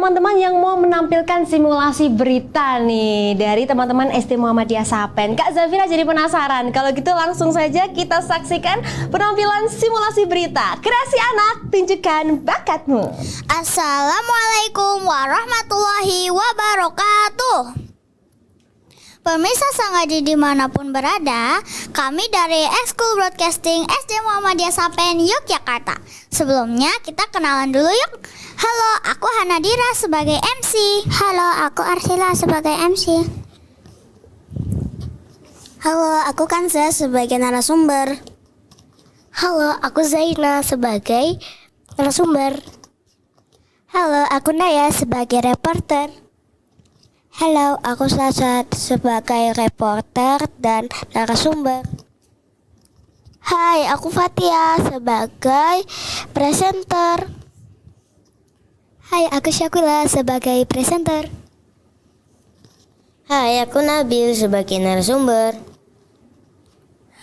teman-teman yang mau menampilkan simulasi berita nih dari teman-teman SD Muhammadiyah Sapen. Kak Zafira jadi penasaran. Kalau gitu langsung saja kita saksikan penampilan simulasi berita. Kreasi anak, tunjukkan bakatmu. Assalamualaikum warahmatullahi wabarakatuh. Pemirsa Sangaji dimanapun berada, kami dari Ekskul Broadcasting SD Muhammadiyah Sapen, Yogyakarta. Sebelumnya kita kenalan dulu yuk. Halo, aku Hanadira sebagai MC. Halo, aku Arsila sebagai MC. Halo, aku Kanza sebagai narasumber. Halo, aku Zaina sebagai narasumber. Halo, aku Naya sebagai reporter. Halo, aku Sasat sebagai reporter dan narasumber. Hai, aku Fatia sebagai presenter. Hai, aku Syakula sebagai presenter. Hai, aku Nabil sebagai narasumber.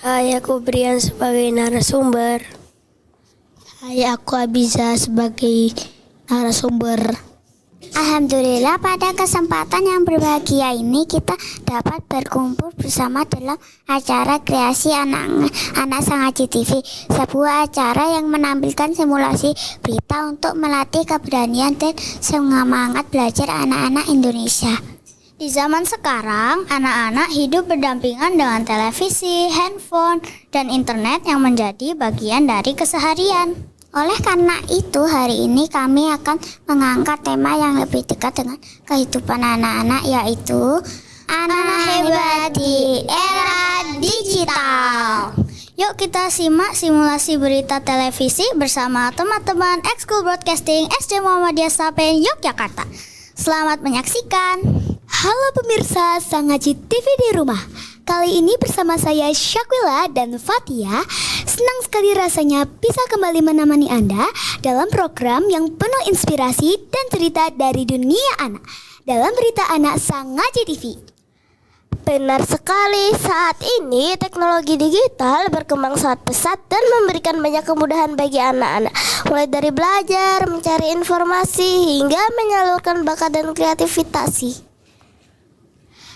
Hai, aku Brian sebagai narasumber. Hai, aku Abiza sebagai narasumber. Alhamdulillah, pada kesempatan yang berbahagia ini kita dapat berkumpul bersama dalam acara kreasi anak Sangaji TV, sebuah acara yang menampilkan simulasi berita untuk melatih keberanian dan semangat belajar anak-anak Indonesia. Di zaman sekarang, anak-anak hidup berdampingan dengan televisi, handphone, dan internet yang menjadi bagian dari keseharian. Oleh karena itu, hari ini kami akan mengangkat tema yang lebih dekat dengan kehidupan anak-anak, yaitu anak hebat di era digital. Yuk kita simak simulasi berita televisi bersama teman-teman Ekskul Broadcasting SD Muhammadiyah Sapen, Yogyakarta. Selamat menyaksikan. Halo pemirsa Sangaji TV di rumah. Kali ini bersama saya Syakila dan Fatia. Senang sekali rasanya bisa kembali menemani Anda dalam program yang penuh inspirasi dan cerita dari dunia anak dalam berita anak Sangaji TV. Benar sekali, saat ini teknologi digital berkembang sangat pesat dan memberikan banyak kemudahan bagi anak-anak, mulai dari belajar, mencari informasi, hingga menyalurkan bakat dan kreativitas.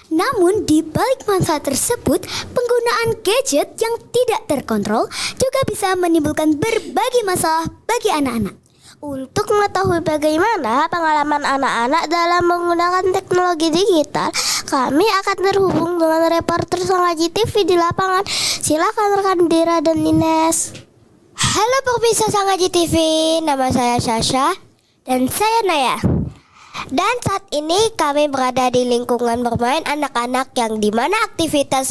Namun di balik manfaat tersebut, penggunaan gadget yang tidak terkontrol juga bisa menimbulkan berbagai masalah bagi anak-anak. Untuk mengetahui bagaimana pengalaman anak-anak dalam menggunakan teknologi digital, kami akan terhubung dengan reporter Sangaji TV di lapangan. Silakan rekan Dira dan Ines. Halo pemirsa Sangaji TV, nama saya Sasha Dan saya Naya. Dan saat ini kami berada di lingkungan bermain anak-anak yang dimana aktivitas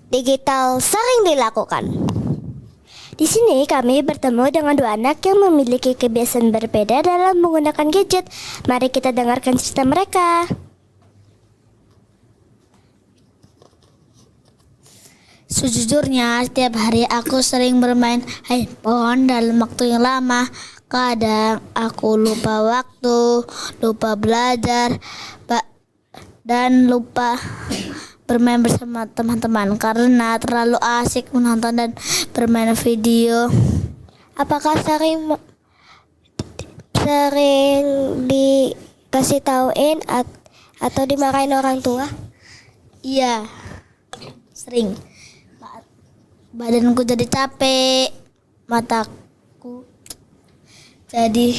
digital sering dilakukan. Di sini kami bertemu dengan dua anak yang memiliki kebiasaan berbeda dalam menggunakan gadget. Mari kita dengarkan cerita mereka. Sejujurnya, setiap hari aku sering bermain handphone dalam waktu yang lama. Kadang aku lupa waktu, lupa belajar, dan lupa bermain bersama teman-teman karena terlalu asik menonton dan bermain video. Apakah sering dikasih tauin atau dimarahin orang tua? Iya, sering. Badanku jadi capek, mataku jadi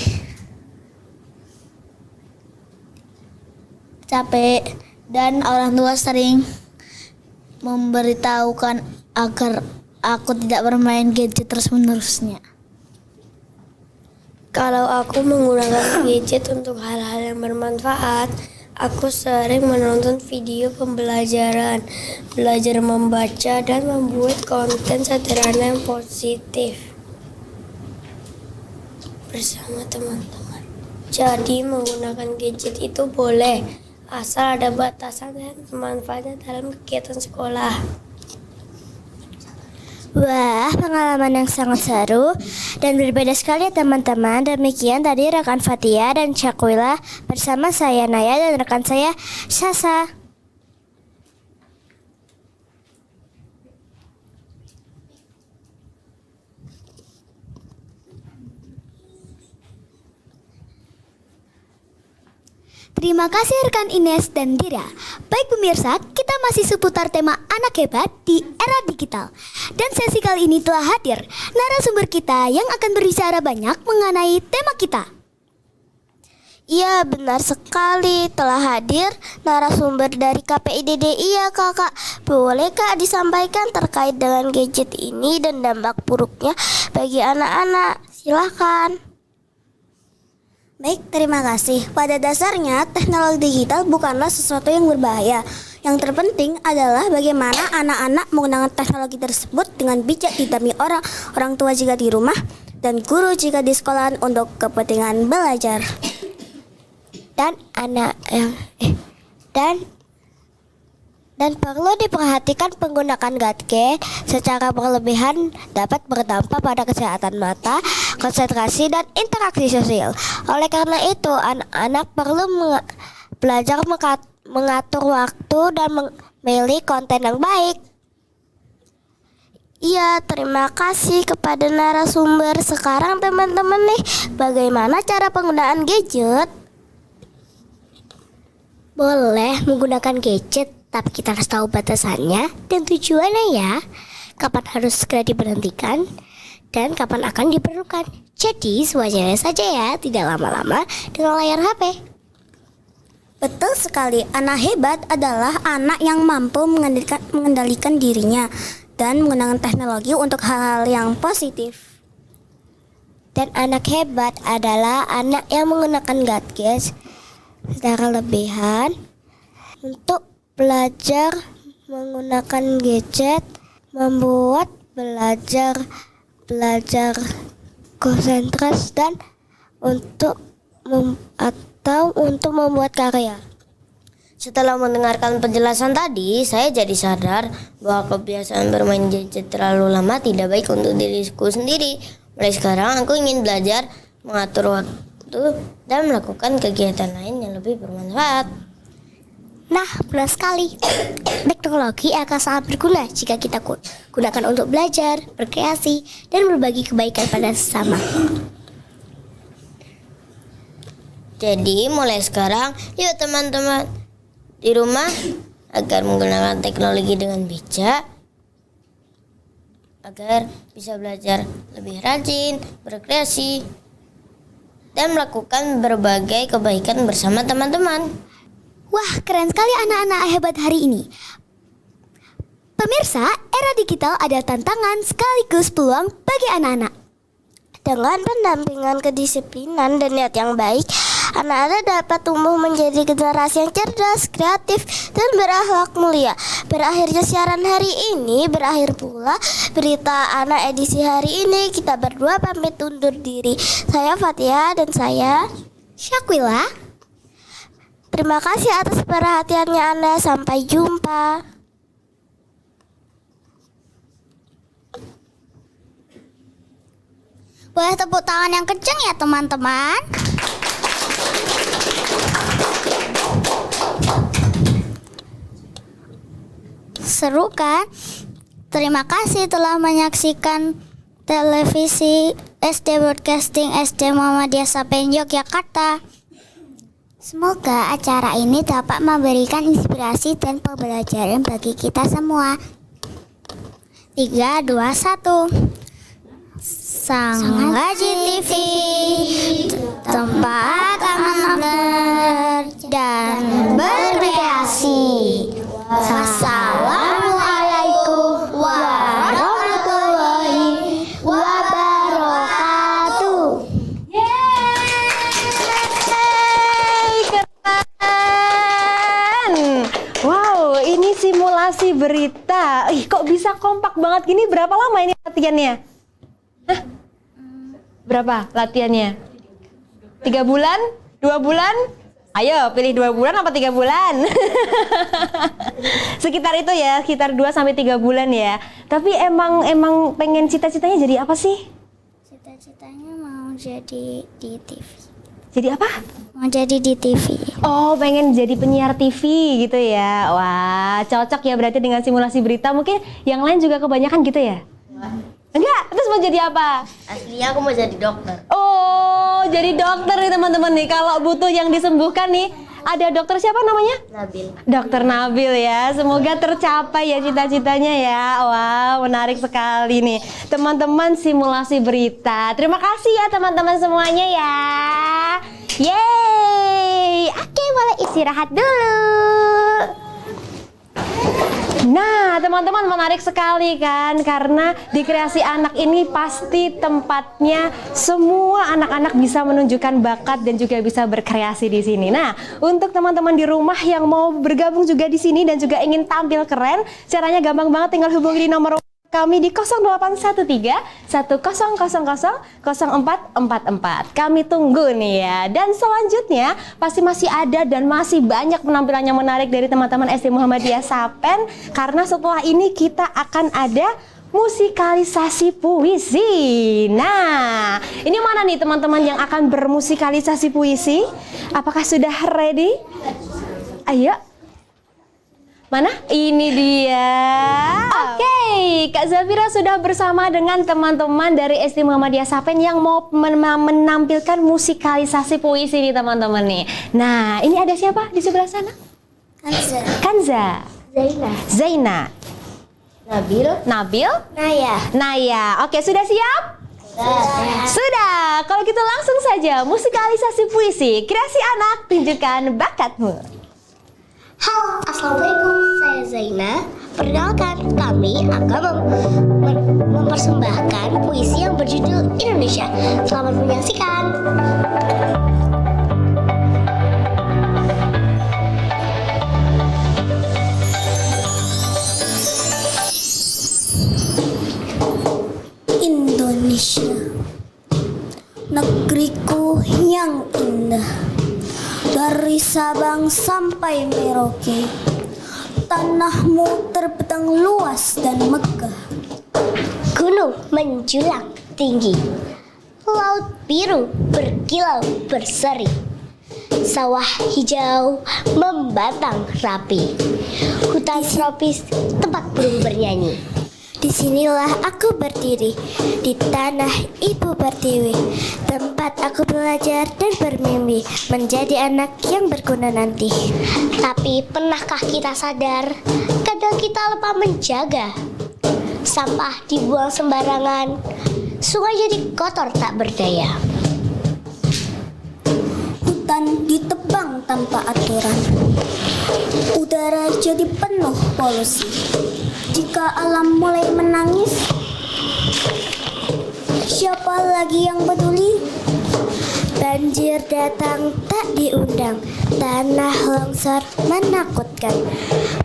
capek, dan orang tua sering memberitahukan agar aku tidak bermain gadget terus-menerusnya. Kalau aku menggunakan gadget untuk hal-hal yang bermanfaat, aku sering menonton video pembelajaran, belajar membaca, dan membuat konten sederhana yang positif bersama teman-teman. Jadi menggunakan gadget itu boleh, asal ada batasan dan manfaatnya dalam kegiatan sekolah. Wah, pengalaman yang sangat seru dan berbeda sekali teman-teman. Demikian tadi rekan Fatia dan Syakila bersama saya Naya dan rekan saya Sasa. Terima kasih rekan Ines dan Dira. Baik pemirsa, kita masih seputar tema anak hebat di era digital. Dan sesi kali ini telah hadir narasumber kita yang akan berbicara banyak mengenai tema kita. Iya, benar sekali. Telah hadir narasumber dari KPIDD. Iya, Kakak. Boleh Kak disampaikan terkait dengan gadget ini dan dampak buruknya bagi anak-anak? Silahkan. Baik, terima kasih. Pada dasarnya, teknologi digital bukanlah sesuatu yang berbahaya. Yang terpenting adalah bagaimana anak-anak menggunakan teknologi tersebut dengan bijak, didampingi orang tua jika di rumah dan guru jika di sekolahan untuk kepentingan belajar. Dan perlu diperhatikan penggunaan gadget secara berlebihan dapat berdampak pada kesehatan mata, konsentrasi, dan interaksi sosial. Oleh karena itu, anak-anak perlu belajar mengatur waktu dan memilih konten yang baik. Iya, terima kasih kepada narasumber. Sekarang teman-teman nih, bagaimana cara penggunaan gadget? Boleh menggunakan gadget, tapi kita harus tahu batasannya dan tujuannya ya. Kapan harus segera diberhentikan dan kapan akan diperlukan. Jadi sewajarnya saja ya, tidak lama-lama dengan layar HP. Betul sekali, anak hebat adalah anak yang mampu mengendalikan dirinya dan menggunakan teknologi untuk hal-hal yang positif. Dan anak hebat adalah anak yang menggunakan gadget secara lebihan untuk belajar. Menggunakan gadget membuat belajar konsentrasi dan untuk membuat karya. Setelah mendengarkan penjelasan tadi, saya jadi sadar bahwa kebiasaan bermain gadget terlalu lama tidak baik untuk diriku sendiri. Mulai sekarang aku ingin belajar mengatur waktu dan melakukan kegiatan lain yang lebih bermanfaat. Nah, benar sekali. Teknologi akan sangat berguna jika kita gunakan untuk belajar, berkreasi, dan berbagi kebaikan pada sesama. Jadi mulai sekarang, yuk teman-teman di rumah agar menggunakan teknologi dengan bijak, agar bisa belajar lebih rajin, berkreasi, dan melakukan berbagai kebaikan bersama teman-teman. Wah, keren sekali anak-anak hebat hari ini. Pemirsa, era digital ada tantangan sekaligus peluang bagi anak-anak. Dengan pendampingan, kedisiplinan, dan niat yang baik, anak-anak dapat tumbuh menjadi generasi yang cerdas, kreatif, dan berakhlak mulia. Berakhirnya siaran hari ini, berakhir pula berita anak edisi hari ini. Kita berdua pamit undur diri. Saya Fatia dan saya Syakwila. terima kasih atas perhatiannya Anda. Sampai jumpa. Boleh tepuk tangan yang kencang ya teman-teman. Seru kan? Terima kasih telah menyaksikan televisi SD Broadcasting SD Muhammadiyah Sapen Yogyakarta. Semoga acara ini dapat memberikan inspirasi dan pembelajaran bagi kita semua. 3, 2, 1. Sang Haji TV, tempat anak dan berkreasi. Wassalamualaikum warahmatullahi wabarakatuh. Wow, ini simulasi berita. Ih, kok bisa kompak banget gini? Berapa lama ini latihannya? Hah? Berapa latihannya? 3 bulan? 2 bulan? Ayo, pilih 2 bulan apa 3 bulan? Sekitar itu ya, sekitar 2-3 bulan ya. Tapi emang pengen cita-citanya jadi apa sih? Cita-citanya mau jadi di TV. Jadi apa? Mau jadi di TV. Oh, pengen jadi penyiar TV gitu ya. Wah, cocok ya berarti dengan simulasi berita. Mungkin yang lain juga kebanyakan gitu ya? Enggak, terus mau jadi apa? Aslinya aku mau jadi dokter. Oh, jadi dokter nih teman-teman nih. Kalau butuh yang disembuhkan nih, Ada dokter siapa namanya? Nabil. Dokter Nabil ya. Semoga tercapai ya cita-citanya ya. Wow, menarik sekali nih. Teman-teman simulasi berita. Terima kasih ya teman-teman semuanya ya. Yeay. Oke, boleh istirahat dulu. Nah, teman-teman menarik sekali kan, karena di kreasi anak ini pasti tempatnya semua anak-anak bisa menunjukkan bakat dan juga bisa berkreasi di sini. Nah, untuk teman-teman di rumah yang mau bergabung juga di sini dan juga ingin tampil keren, caranya gampang banget, tinggal hubungi di nomor kami di 0813 1000 0444. Kami tunggu nih ya. Dan selanjutnya pasti masih ada dan masih banyak penampilan yang menarik dari teman-teman SD Muhammadiyah Sapen, karena setelah ini kita akan ada musikalisasi puisi. Nah, ini mana nih teman-teman yang akan bermusikalisasi puisi? Apakah sudah ready? Ayo. Mana? Ini dia. Oke, Kak Zafira sudah bersama dengan teman-teman dari SD Muhammadiyah Sapen yang mau menampilkan musikalisasi puisi nih teman-teman nih. Nah, ini ada siapa di sebelah sana? Kanza. Zaina. Nabil. Naya. Oke, sudah siap? Sudah. Kalau gitu langsung saja musikalisasi puisi. Kreasi anak, tunjukkan bakatmu. Halo, assalamualaikum. Saya Zaina. Perkenalkan, kami akan mempersembahkan puisi yang berjudul Indonesia. Selamat menyaksikan. Indonesia, negeriku yang indah. Dari Sabang sampai Merauke, tanahmu terbentang luas dan megah. Gunung menjulang tinggi, laut biru berkilau berseri, sawah hijau membatang rapi, hutan tropis tempat burung bernyanyi. Disinilah aku berdiri, di tanah ibu pertiwi, tempat aku belajar dan bermimpi menjadi anak yang berguna nanti. Tapi pernahkah kita sadar, kadang kita lupa menjaga? Sampah dibuang sembarangan, sungai jadi kotor tak berdaya. Hutan ditebang tanpa aturan, udara jadi penuh polusi. Jika alam mulai menangis, siapa lagi yang peduli? Banjir datang tak diundang, tanah longsor menakutkan.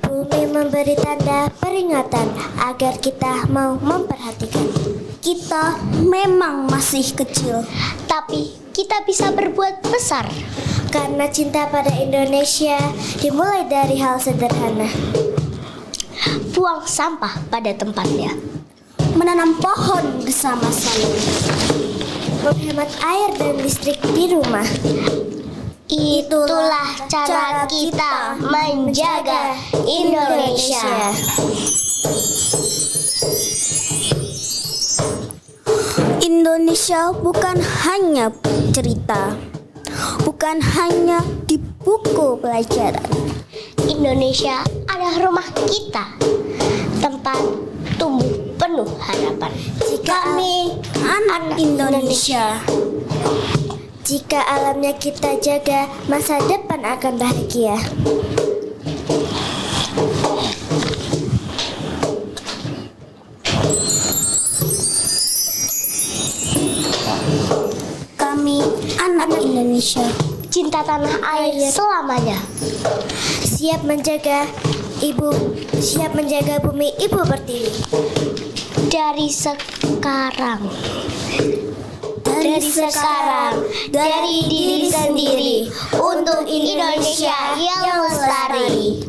Bumi memberi tanda peringatan agar kita mau memperhatikan. Kita memang masih kecil, Tapi kita bisa berbuat besar. karena cinta pada Indonesia dimulai dari hal sederhana. Buang sampah pada tempatnya, Menanam pohon bersama-sama, menghemat air dan listrik di rumah. itulah cara kita menjaga Indonesia. Indonesia bukan hanya cerita, bukan hanya di buku pelajaran. Indonesia adalah rumah kita, tempat tumbuh penuh harapan. Kami anak Indonesia. Jika alamnya kita jaga, masa depan akan bahagia. Kami anak Indonesia, Cinta tanah air selamanya. siap menjaga bumi ibu pertiwi. Dari sekarang, dari diri sendiri untuk Indonesia yang lestari.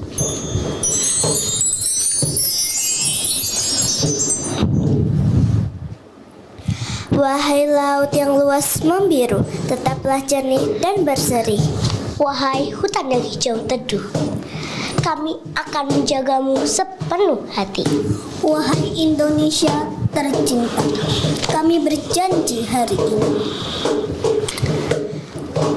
Wahai laut yang luas membiru, tetaplah jernih dan berseri. Wahai hutan yang hijau teduh, kami akan menjagamu sepenuh hati. Wahai Indonesia tercinta, kami berjanji hari ini.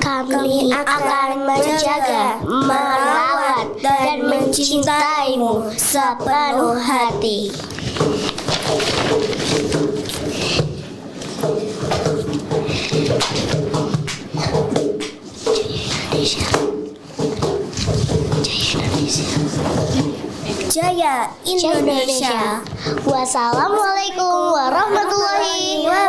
Kami akan menjaga, merawat, dan mencintaimu sepenuh hati. Jaya Indonesia. Wassalamualaikum warahmatullahi wabarakatuh.